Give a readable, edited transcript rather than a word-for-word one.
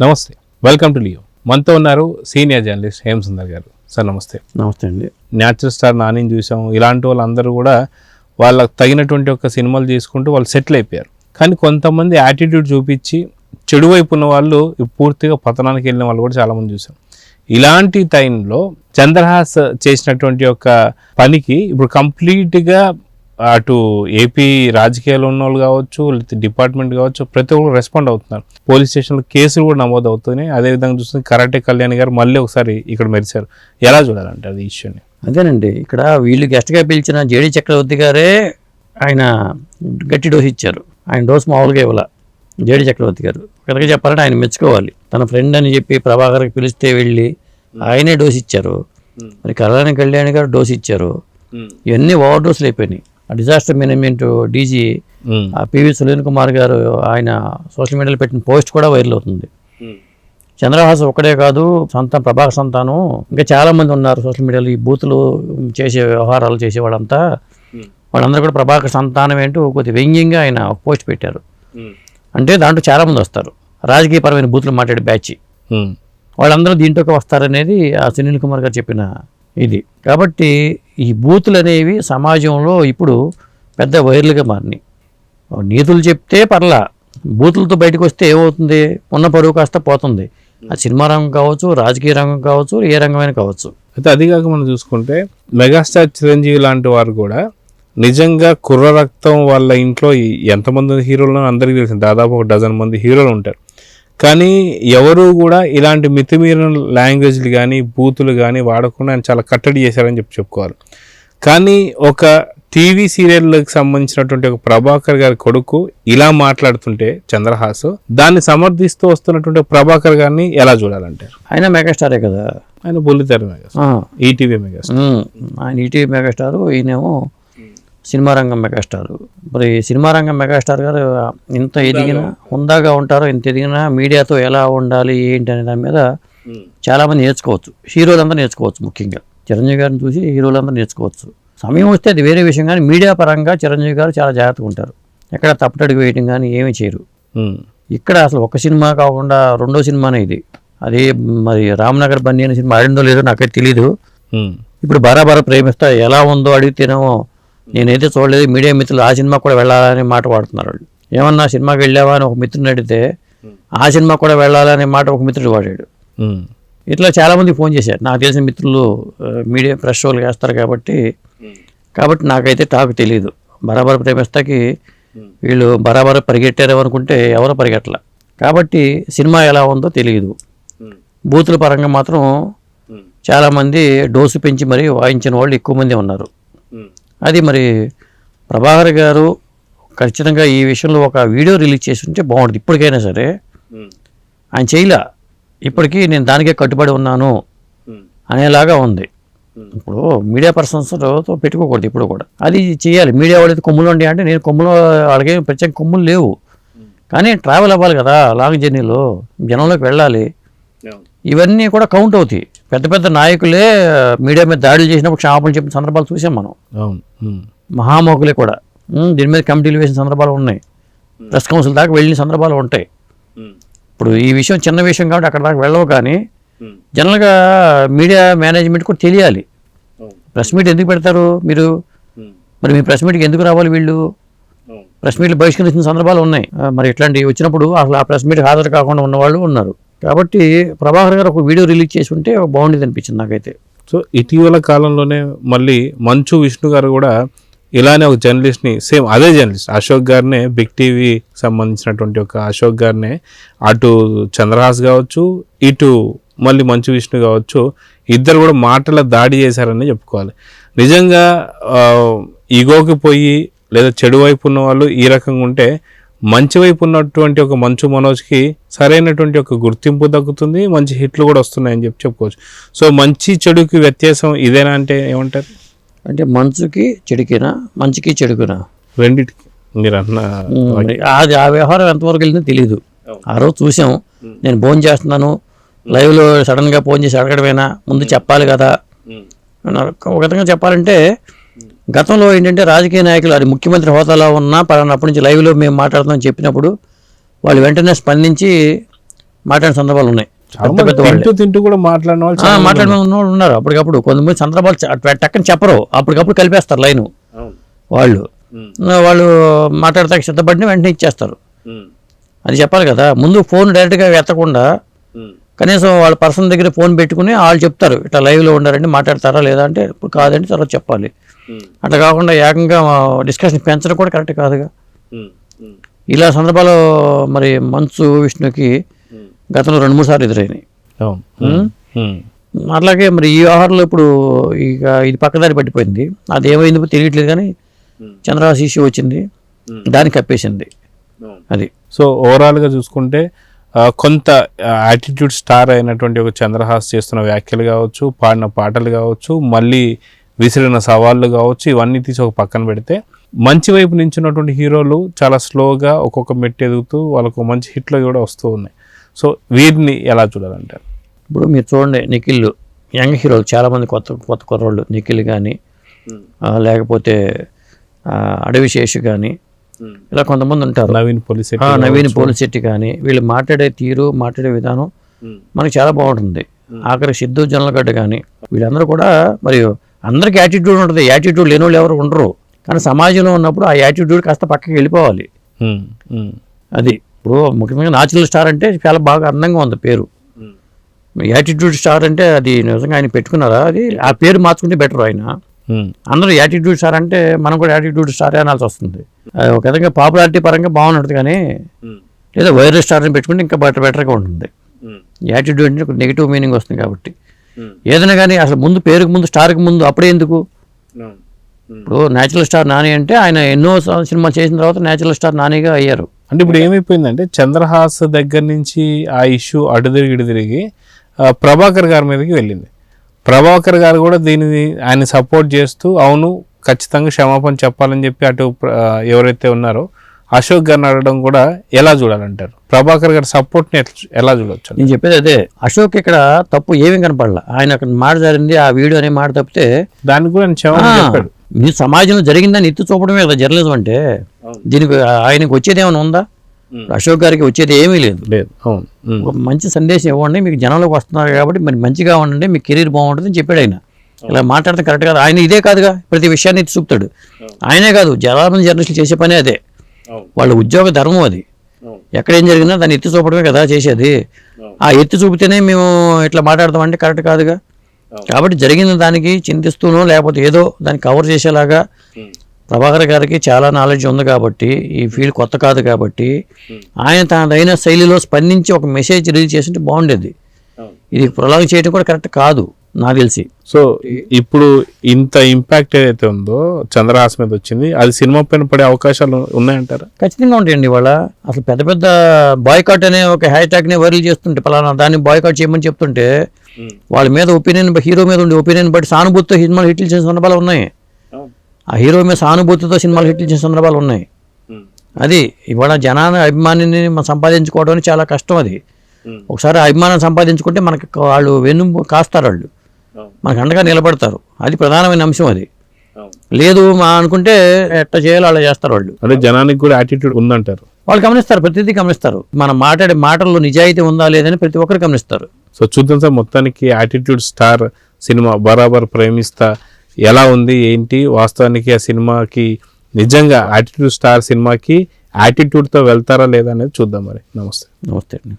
నమస్తే, welcome to Leo. మనతో ఉన్నారు సీనియర్ జర్నలిస్ట్ హేమ్ సుందర్ గారు. సార్ నమస్తే. నమస్తే అండి. న్యాచురల్ స్టార్ నానిని చూసాం. ఇలాంటి వాళ్ళందరూ కూడా వాళ్ళకి తగినటువంటి ఒక సినిమాలు చేసుకుంటూ వాళ్ళు సెటిల్ అయిపోయారు. కానీ కొంతమంది యాటిట్యూడ్ చూపించి చెడు వైపు ఉన్న వాళ్ళు పూర్తిగా పతనానికి వెళ్ళిన వాళ్ళు కూడా చాలామంది చూసాం. ఇలాంటి టైంలో చంద్రహాస్ చేసినటువంటి ఒక పనికి ఇప్పుడు కంప్లీట్గా అటు ఏపీ రాజకీయాలు ఉన్న వాళ్ళు కావచ్చు, లేకపోతే డిపార్ట్మెంట్ కావచ్చు, ప్రతి ఒక్కరు రెస్పాండ్ అవుతున్నారు. పోలీస్ స్టేషన్లో కేసులు కూడా నమోదు అవుతున్నాయి. అదేవిధంగా చూస్తే కరాటే కళ్యాణ్ గారు మళ్ళీ ఒకసారి ఇక్కడ మెరిశారు. ఎలా చూడాలంటే అది ఇష్యూని? అదేనండి, ఇక్కడ వీళ్ళు గెస్ట్గా పిలిచిన జేడీ చక్రవర్తి గారే ఆయన గట్టి డోస్ ఇచ్చారు. ఆయన డోస్ మామూలుగా ఇవ్వాల. జేడీ చక్రవర్తి గారు కనుక చెప్పాలంటే ఆయన మెచ్చుకోవాలి. తన ఫ్రెండ్ అని చెప్పి ప్రభాకర్కి పిలిస్తే వెళ్ళి ఆయనే డోస్ ఇచ్చారు. మరి కళ్యాణ్ గారు డోస్ ఇచ్చారు. ఇవన్నీ ఓవర్ డోసులు అయిపోయినాయి. Disaster management DG PV Sunil Kumar గారు ఆయన సోషల్ మీడియాలో పెట్టిన పోస్ట్ కూడా వైరల్ అవుతుంది. చంద్రహాస్ ఒక్కడే కాదు, ప్రభాకర్ సంతానం ఇంకా చాలా మంది ఉన్నారు సోషల్ మీడియాలో. ఈ బూతులు చేసే వ్యవహారాలు చేసే వాళ్ళంతా వాళ్ళందరూ కూడా ప్రభాకర్ సంతానం ఏంటో కొద్దిగా వ్యంగ్యంగా ఆయన ఒక పోస్ట్ పెట్టారు. అంటే దాంట్లో చాలా మంది వస్తారు, రాజకీయపరమైన బూతులు మాట్లాడే బ్యాచ్. వాళ్ళందరూ దీంట్లోకి వస్తారనేది ఆ సునీల్ కుమార్ గారు చెప్పిన ఇది. కాబట్టి ఈ బూతులు అనేవి సమాజంలో ఇప్పుడు పెద్ద వైరల్గా మారినాయి. నీతులు చెప్తే పర్లా, బూతులతో బయటకు వస్తే ఏమవుతుంది? ఉన్న పరువు కాస్త పోతుంది. అది సినిమా రంగం కావచ్చు, రాజకీయ రంగం కావచ్చు, ఏ రంగమైనా కావచ్చు. అయితే అదిగాక మనం చూసుకుంటే మెగాస్టార్ చిరంజీవి లాంటి వారు కూడా నిజంగా కుర్ర రక్తం వాళ్ళ ఇంట్లో ఎంతమంది హీరోలు అందరికీ తెలిసింది. దాదాపు 12 మంది హీరోలు ఉంటారు. కానీ ఎవరు కూడా ఇలాంటి మితిమీరిన లాంగ్వేజ్లు కానీ బూతులు కానీ వాడకుండా ఆయన చాలా కట్టడి చేశారని చెప్పుకోవాలి. కానీ ఒక టీవీ సీరియల్కి సంబంధించినటువంటి ఒక ప్రభాకర్ గారి కొడుకు ఇలా మాట్లాడుతుంటే చంద్రహాస్ దాన్ని సమర్థిస్తూ వస్తున్నటువంటి ప్రభాకర్ గారిని ఎలా చూడాలంటే? ఆయన మెగాస్టారే కదా, ఆయన బుల్లితెర మెగాస్టార్, ఈటీవీ మెగాస్టార్. ఆయన ఈటీవీ మెగాస్టారు, ఈయనేమో సినిమా రంగం మెగాస్టార్. మరి సినిమా రంగం మెగాస్టార్ గారు ఇంత ఎదిగినా హుందాగా ఉంటారో, ఇంత ఎదిగినా మీడియాతో ఎలా ఉండాలి ఏంటి అనే దాని మీద చాలామంది నేర్చుకోవచ్చు. హీరోలందరూ నేర్చుకోవచ్చు. ముఖ్యంగా చిరంజీవి గారిని చూసి హీరోలందరూ నేర్చుకోవచ్చు. సమయం వస్తే అది వేరే విషయం. కానీ మీడియా పరంగా చిరంజీవి గారు చాలా జాగ్రత్తగా ఉంటారు. ఎక్కడ తప్పటడుగు వేయటం కానీ ఏమీ చేయరు. ఇక్కడ అసలు ఒక సినిమా కాకుండా రెండో సినిమానే ఇది. అది మరి రామ్నగర్ బన్నీ అనే సినిమా ఆడిందో లేదో నాకైతే తెలీదు. ఇప్పుడు బరాబర ప్రేమిస్తా ఎలా ఉందో అడిగితేనేమో నేనైతే చూడలేదు. మీడియా మిత్రులు ఆ సినిమా కూడా వెళ్ళాలనే మాట వాడుతున్నారు. వాళ్ళు ఏమన్నా సినిమాకి వెళ్ళావా అని ఒక మిత్రుని అడిగితే ఆ సినిమా కూడా వెళ్ళాలనే మాట ఒక మిత్రుడు వాడాడు. ఇట్లా చాలామంది ఫోన్ చేశారు. నాకు తెలిసిన మిత్రులు మీడియా ప్రెస్ షోలు వేస్తారు కాబట్టి నాకైతే టాక్ తెలియదు. బరాబర్ ప్రేమిస్తాకి వీళ్ళు బరాబర్ పరిగెట్టారు అనుకుంటే ఎవరో పరిగెట్టల. కాబట్టి సినిమా ఎలా ఉందో తెలియదు. బూతుల పరంగా మాత్రం చాలామంది డోసు పెంచి మరీ వాయించిన వాళ్ళు ఎక్కువ మంది ఉన్నారు. అది మరి ప్రభాకర్ గారు ఖచ్చితంగా ఈ విషయంలో ఒక వీడియో రిలీజ్ చేసి ఉంటే బాగుంటుంది. ఇప్పటికైనా సరే ఆయన చేయలే. ఇప్పటికీ నేను దానికే కట్టుబడి ఉన్నాను అనేలాగా ఉంది. ఇప్పుడు మీడియా పర్సన్స్తో పెట్టుకోకూడదు ఇప్పుడు కూడా. అది చేయాలి. మీడియా వాళ్ళైతే కొమ్ములు ఉండి అంటే నేను కొమ్ములు వాళ్ళకి ప్రత్యేక కొమ్ములు లేవు. కానీ ట్రావెల్ అవ్వాలి కదా, లాంగ్ జర్నీలో జనంలోకి వెళ్ళాలి. ఇవన్నీ కూడా కౌంట్ అవుతాయి. పెద్ద పెద్ద నాయకులే మీడియా మీద దాడులు చేసినప్పుడు క్షమాపణలు చెప్పిన సందర్భాలు చూసాం మనం. మహామోగులే కూడా దీని మీద కమిటీలు వేసిన సందర్భాలు ఉన్నాయి. ప్రెస్ కౌన్సిల్ దాకా వెళ్ళిన సందర్భాలు ఉంటాయి. ఇప్పుడు ఈ విషయం చిన్న విషయం కాబట్టి అక్కడ దాకా వెళ్ళవు. కానీ జనరల్గా మీడియా మేనేజ్మెంట్ కూడా తెలియాలి. ప్రెస్ మీట్ ఎందుకు పెడతారు మీరు? మరి మీ ప్రెస్ మీట్కి ఎందుకు రావాలి వీళ్ళు? ప్రెస్ మీట్లు బహిష్కరించిన సందర్భాలు ఉన్నాయి. మరి ఇట్లాంటివి వచ్చినప్పుడు అసలు ఆ ప్రెస్ మీట్కి హాజరు కాకుండా ఉన్నవాళ్ళు ఉన్నారు. కాబట్టి ప్రభాకర్ గారు ఒక వీడియో రిలీజ్ చేసి ఉంటే బాగుండేది అనిపించింది నాకైతే. సో ఇటీవల కాలంలోనే మళ్ళీ మంచు విష్ణు గారు కూడా ఇలానే ఒక జర్నలిస్ట్ని, సేమ్ అదే జర్నలిస్ట్ అశోక్ గారినే, బిగ్ టీవీ సంబంధించినటువంటి ఒక అశోక్ గారినే అటు చంద్రహాస్ కావచ్చు, ఇటు మళ్ళీ మంచు విష్ణు కావచ్చు, ఇద్దరు కూడా మాటల దాడి చేశారని చెప్పుకోవాలి. నిజంగా ఈగోకి పోయి లేదా చెడు వైపు ఉన్న వాళ్ళు ఈ రకంగా ఉంటే మంచి వైపు ఉన్నటువంటి ఒక మంచు మనోజ్కి సరైనటువంటి ఒక గుర్తింపు దక్కుతుంది, మంచి హిట్లు కూడా వస్తున్నాయని చెప్పుకోవచ్చు. సో మంచి చెడుకి వ్యత్యాసం ఇదేనా అంటే ఏమంటారు? అంటే మంచుకి చెడుకినా, మంచికి చెడుకునా, రెండింటికి మీరు అన్న అది ఆ వ్యవహారం ఎంతవరకు వెళ్ళిందో తెలీదు. ఆ రోజు చూసాం. నేను ఫోన్ చేస్తున్నాను, లైవ్లో సడన్గా ఫోన్ చేసి అడగడమేనా? ముందు చెప్పాలి కదా. ఒక విధంగా చెప్పాలంటే గతంలో ఏంటంటే రాజకీయ నాయకులు అది ముఖ్యమంత్రి హోదాలో ఉన్నా పలానప్పటి నుంచి లైవ్లో మేము మాట్లాడుతామని చెప్పినప్పుడు వాళ్ళు వెంటనే స్పందించి మాట్లాడిన సందర్భాలు ఉన్నాయి. చాలా మంది తింటూ కూడా మాట్లాడిన వాళ్ళు మాట్లాడిన వాళ్ళు ఉన్నారు. అప్పటికప్పుడు కొంతమంది సందర్భాలు టక్కని చెప్పరు, అప్పటికప్పుడు కలిపేస్తారు లైను. వాళ్ళు మాట్లాడతాక సిద్ధపడిన వెంటనే ఇచ్చేస్తారు. అది చెప్పాలి కదా. ముందు ఫోన్ డైరెక్ట్గా ఎత్తకుండా కనీసం వాళ్ళ పర్సన్ దగ్గర ఫోన్ పెట్టుకుని వాళ్ళు చెప్తారు ఇట్లా లైవ్లో ఉండారండి, మాట్లాడతారా లేదా అంటే ఇప్పుడు కాదండి తర్వాత చెప్పాలి. అట్లా కాకుండా ఏకంగా డిస్కషన్ పెంచడం కూడా కరెక్ట్ కాదుగా. ఇలా సందర్భాలు మరి మంచు విష్ణుకి గతంలో 2-3 సార్లు ఎదురైనాయి. అట్లాగే మరి ఈ వ్యవహారంలో ఇప్పుడు ఇక ఇది పక్కదారి పట్టిపోయింది. అది ఏమైంది తెలియట్లేదు, కానీ చంద్రహాస్ ఇష్యూ వచ్చింది, దాన్ని కప్పేసింది. అది సో ఓవరాల్గా చూసుకుంటే కొంత యాటిట్యూడ్ స్టార్ అయినటువంటి ఒక చంద్రహాస్ చేస్తున్న వ్యాఖ్యలు కావచ్చు, పాడిన పాటలు కావచ్చు, మళ్ళీ విసిరిన సవాళ్ళు కావచ్చు, ఇవన్నీ తీసి ఒక పక్కన పెడితే మంచి వైపు నించున్నటువంటి హీరోలు చాలా స్లోగా ఒక్కొక్క మెట్టు ఎదుగుతూ వాళ్ళకు మంచి హిట్లు కూడా వస్తూ ఉన్నాయి. సో వీరిని ఎలా చూడాలంటారు? ఇప్పుడు మీరు చూడండి, నిఖిల్ యంగ్ హీరోలు చాలామంది కొత్త కుర్రోళ్ళు, నిఖిల్ కానీ లేకపోతే అడవి శేషు కానీ ఇలా కొంతమంది ఉంటారు, నవీన్ పోలిశెట్టి కానీ. వీళ్ళు మాట్లాడే తీరు, మాట్లాడే విధానం మనకి చాలా బాగుంటుంది. ఆఖరి సిద్ధు జొన్నలగడ్డ కానీ వీళ్ళందరూ కూడా మరి అందరికీ యాటిట్యూడ్ ఉంటుంది. యాటిట్యూడ్ లేని వాళ్ళు ఎవరు ఉండరు, కానీ సమాజంలో ఉన్నప్పుడు ఆ యాటిట్యూడ్ కాస్త పక్కకి వెళ్ళిపోవాలి. అది ఇప్పుడు ముఖ్యంగా న్యాచురల్ స్టార్ అంటే చాలా బాగా అందంగా ఉంది పేరు. యాటిట్యూడ్ స్టార్ అంటే అది నిజంగా ఆయన పెట్టుకున్నారా? అది ఆ పేరు మార్చుకుంటే బెటర్. ఆయన అందరూ యాటిట్యూడ్ స్టార్ అంటే మనం కూడా యాటిట్యూడ్ స్టార్ అనాల్సి వస్తుంది. ఒక విధంగా పాపులారిటీ పరంగా బాగుంటుంది, కానీ లేదా వైరల్ స్టార్ని పెట్టుకుంటే ఇంకా బెటర్గా ఉంటుంది. యాటిట్యూడ్ అంటే నెగిటివ్ మీనింగ్ వస్తుంది కాబట్టి ఏదైనా కానీ అసలు ముందు పేరుకు ముందు స్టార్కి ముందు అప్పుడే ఎందుకు? ఇప్పుడు న్యాచురల్ స్టార్ నాని అంటే ఆయన ఎన్నో సినిమా చేసిన తర్వాత న్యాచురల్ స్టార్ నానిగా అయ్యారు. అంటే ఇప్పుడు ఏమైపోయిందంటే చంద్రహాస్ దగ్గర నుంచి ఆ ఇష్యూ అటు తిరిగి ప్రభాకర్ గారి మీదకి వెళ్ళింది. ప్రభాకర్ గారు కూడా దీనిని ఆయన సపోర్ట్ చేస్తూ అవును ఖచ్చితంగా క్షమాపణ చెప్పాలని చెప్పి అటు ఎవరైతే ఉన్నారో అశోక్ గారిని అడగడం కూడా ఎలా చూడాలంటారు? ప్రభాకర్ గారి సపోర్ట్ని ఎలా చూడవచ్చు? నేను చెప్పేది అదే. అశోక్ ఇక్కడ తప్పు ఏమీ కనపడలా. ఆయన అక్కడ మాట జరిగింది, ఆ వీడియో అనే మాట తప్పితే దానికి కూడా క్షమాపణ చెప్పాడు. మీ సమాజంలో జరిగిందని ఎత్తి చూపడమే కదా జర్నలిజం అంటే. దీనికి ఆయనకు వచ్చేది ఏమైనా ఉందా? అశోక్ గారికి వచ్చేది ఏమీ లేదు. ఒక మంచి సందేశం ఇవ్వండి, మీకు జనంలోకి వస్తున్నారు కాబట్టి మరి మంచిగా ఉండండి, మీ కెరీర్ బాగుంటుంది అని చెప్పాడు ఆయన. ఇలా మాట్లాడితే కరెక్ట్ కాదు. ఆయన ఇదే కాదుగా ప్రతి విషయాన్ని ఎత్తి చూపుతాడు. ఆయనే కాదు, చాలా మంది జర్నలిస్టులు చేసే పనే అదే. వాళ్ళ ఉద్యోగ ధర్మం అది. ఎక్కడేం జరిగినా దాన్ని ఎత్తి చూపడమే కదా చేసేది. ఆ ఎత్తి చూపితేనే మేము ఇట్లా మాట్లాడతామంటే కరెక్ట్ కాదుగా. కాబట్టి జరిగిన దానికి చింతిస్తూనో లేకపోతే ఏదో దాన్ని కవర్ చేసేలాగా ప్రభాకర్ గారికి చాలా నాలెడ్జ్ ఉంది కాబట్టి, ఈ ఫీల్డ్ కొత్త కాదు కాబట్టి ఆయన తనదైన శైలిలో స్పందించి ఒక మెసేజ్ రిలీజ్ చేస్తుంటే బాగుండేది. ఇది ప్రొలాంగ్ చేయడం కూడా కరెక్ట్ కాదు నాకు తెలిసి. సో ఇప్పుడు ఇంత ఇంపాక్ట్ ఏదైతే ఉందో చంద్రహాస్ మీద వచ్చింది, అది సినిమా పైన పడే అవకాశాలు ఉన్నాయంటారా? ఖచ్చితంగా ఉంటాయండి. వాళ్ళ అసలు పెద్ద పెద్ద బాయ్కాట్ అనే ఒక హ్యాష్ ట్యాగ్ ని వైరల్ చేస్తుంటే పలానా దాన్ని బాయ్కాట్ చేయమని చెప్తుంటే వాళ్ళ మీద ఒపీనియన్, హీరో మీద ఉండే ఒపీనియన్ బట్టి సానుభూతితో సినిమాలు హిట్లు చేసిన సందర్భాలు ఉన్నాయి. ఆ హీరో మీద సానుభూతితో సినిమాలు హిట్లు చేసిన సందర్భాలు ఉన్నాయి. అది ఇవాళ జనాన్ని అభిమానిని సంపాదించుకోవడం చాలా కష్టం. అది ఒకసారి అభిమానం సంపాదించుకుంటే మనకి వాళ్ళు వెన్ను కాస్తారు, వాళ్ళు మనకు అండగా నిలబడతారు. అది ప్రధానమైన అంశం. అది లేదు మా అనుకుంటే ఎట్లా చేయాలో అలా చేస్తారు వాళ్ళు. అంటే జనానికి కూడా యాటిట్యూడ్ ఉందంటారు. వాళ్ళు గమనిస్తారు, ప్రతిదీ గమనిస్తారు. మనం మాట్లాడే మాటల్లో నిజాయితీ ఉందా లేదని ప్రతి ఒక్కరు గమనిస్తారు. సో చూద్దాం సార్, మొత్తానికి యాటిట్యూడ్ స్టార్ సినిమా బరాబర్ ప్రేమిస్తా ఎలా ఉంది ఏంటి, వాస్తవానికి ఆ సినిమాకి నిజంగా యాటిట్యూడ్ స్టార్ సినిమాకి యాటిట్యూడ్తో వెళ్తారా లేదా అనేది చూద్దాం. మరి నమస్తే. నమస్తే అండి.